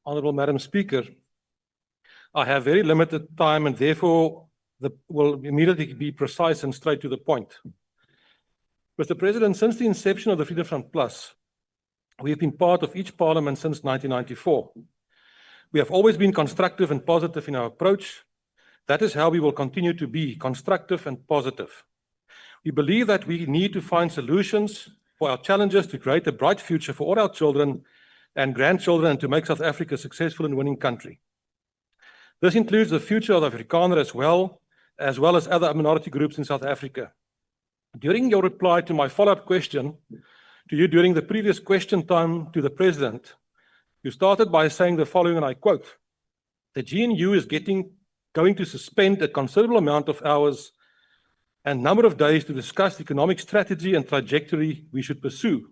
Honourable Madam Speaker, I have very limited time and therefore will immediately be precise and straight to the point. Mr. President, since the inception of the Freedom Front Plus, we have been part of each parliament since 1994. We have always been constructive and positive in our approach. That is how we will continue to be, constructive and positive. We believe that we need to find solutions for our challenges to create a bright future for all our children and grandchildren and to make South Africa a successful and winning country. This includes the future of the Afrikaner as well as other minority groups in South Africa. During your reply to my follow-up question to you during the previous question time to the President, you started by saying the following, and I quote, "The GNU is going to suspend a considerable amount of hours and number of days to discuss the economic strategy and trajectory we should pursue."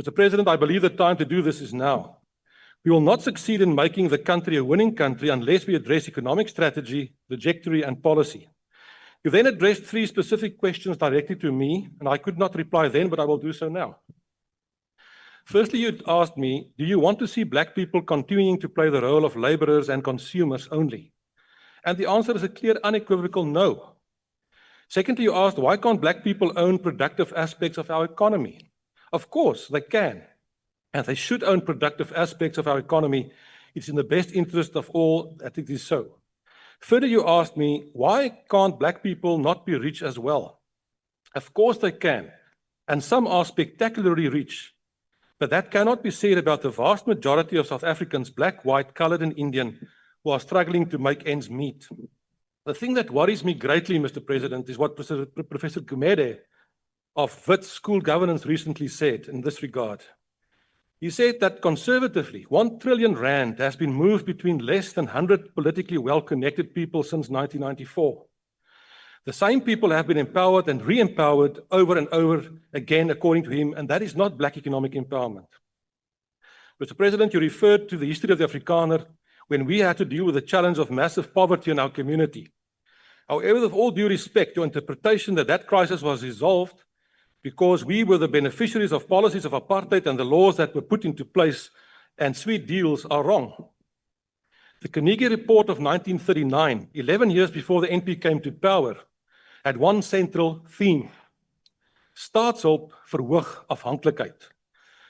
Mr. President, I believe the time to do this is now. We will not succeed in making the country a winning country unless we address economic strategy, trajectory, and policy. You then addressed 3 specific questions directly to me, and I could not reply then, but I will do so now. Firstly, you asked me, do you want to see black people continuing to play the role of laborers and consumers only? And the answer is a clear, unequivocal no. Secondly, you asked, why can't black people own productive aspects of our economy? Of course, they can. And they should own productive aspects of our economy. It's in the best interest of all that it is so. Further, you asked me, why can't black people not be rich as well? Of course they can, and some are spectacularly rich. But that cannot be said about the vast majority of South Africans, black, white, colored, and Indian, who are struggling to make ends meet. The thing that worries me greatly, Mr. President, is what Professor Gumede of Wits School Governance recently said in this regard. He said that conservatively, 1 trillion rand has been moved between less than 100 politically well-connected people since 1994. The same people have been empowered and re-empowered over and over again, according to him, and that is not black economic empowerment. Mr. President, you referred to the history of the Afrikaner when we had to deal with the challenge of massive poverty in our community. However, with all due respect, your interpretation that that crisis was resolved because we were the beneficiaries of policies of apartheid and the laws that were put into place and sweet deals are wrong. The Carnegie Report of 1939, 11 years before the NP came to power, had one central theme: staatshulp verhoog afhanklikheid.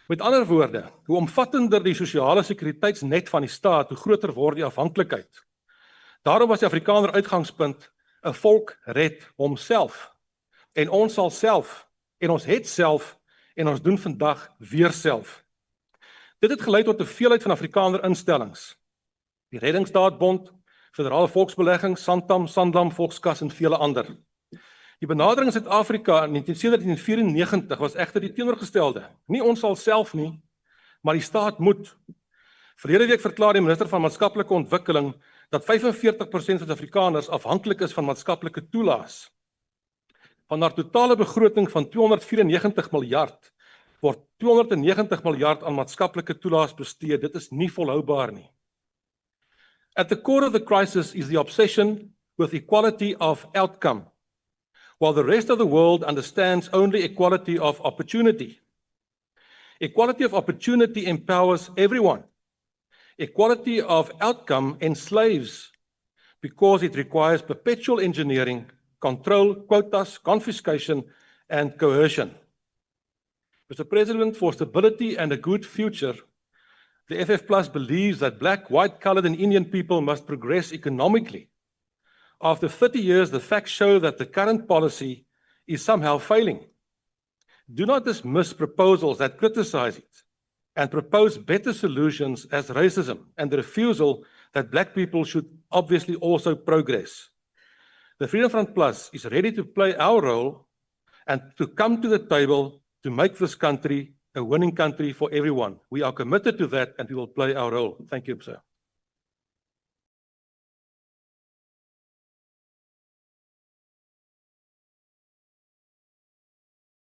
Met ander woorde, hoe omvattender die sosiale sekuriteitsnet van die staat, hoe groter word die afhanklikheid. Daarom was die Afrikaner uitgangspunt: 'n volk red homself. En ons sal self, en ons het self, en ons doen vandag weer self. Dit het gelei tot 'n veelheid van Afrikaner instellings. Die Reddingsdaadbond, Federale Volksbelegging, Santam, Volkskas en vele ander. Die benadering in Suid-Afrika in 1994 was egter die teenoorgestelde. Nie ons sal self nie, maar die staat moet. Verlede week verklaar die minister van maatskaplike ontwikkeling dat 45% van Afrikaners afhanklik is van maatskaplike toelaas. Van haar totale begroting van 294 miljard word 290 miljard aan maatskaplike toelaas bestee. Dit is nie volhoubaar nie. At the core of the crisis is the obsession with equality of outcome, while the rest of the world understands only equality of opportunity. Equality of opportunity empowers everyone. Equality of outcome enslaves because it requires perpetual engineering, control, quotas, confiscation, and coercion. Mr. President, for stability and a good future, the FF Plus believes that black, white, colored, and Indian people must progress economically. After 30 years, the facts show that the current policy is somehow failing. Do not dismiss proposals that criticize it and propose better solutions as racism and the refusal that black people should obviously also progress. The Freedom Front Plus is ready to play our role and to come to the table to make this country a winning country for everyone. We are committed to that and we will play our role. Thank you, sir.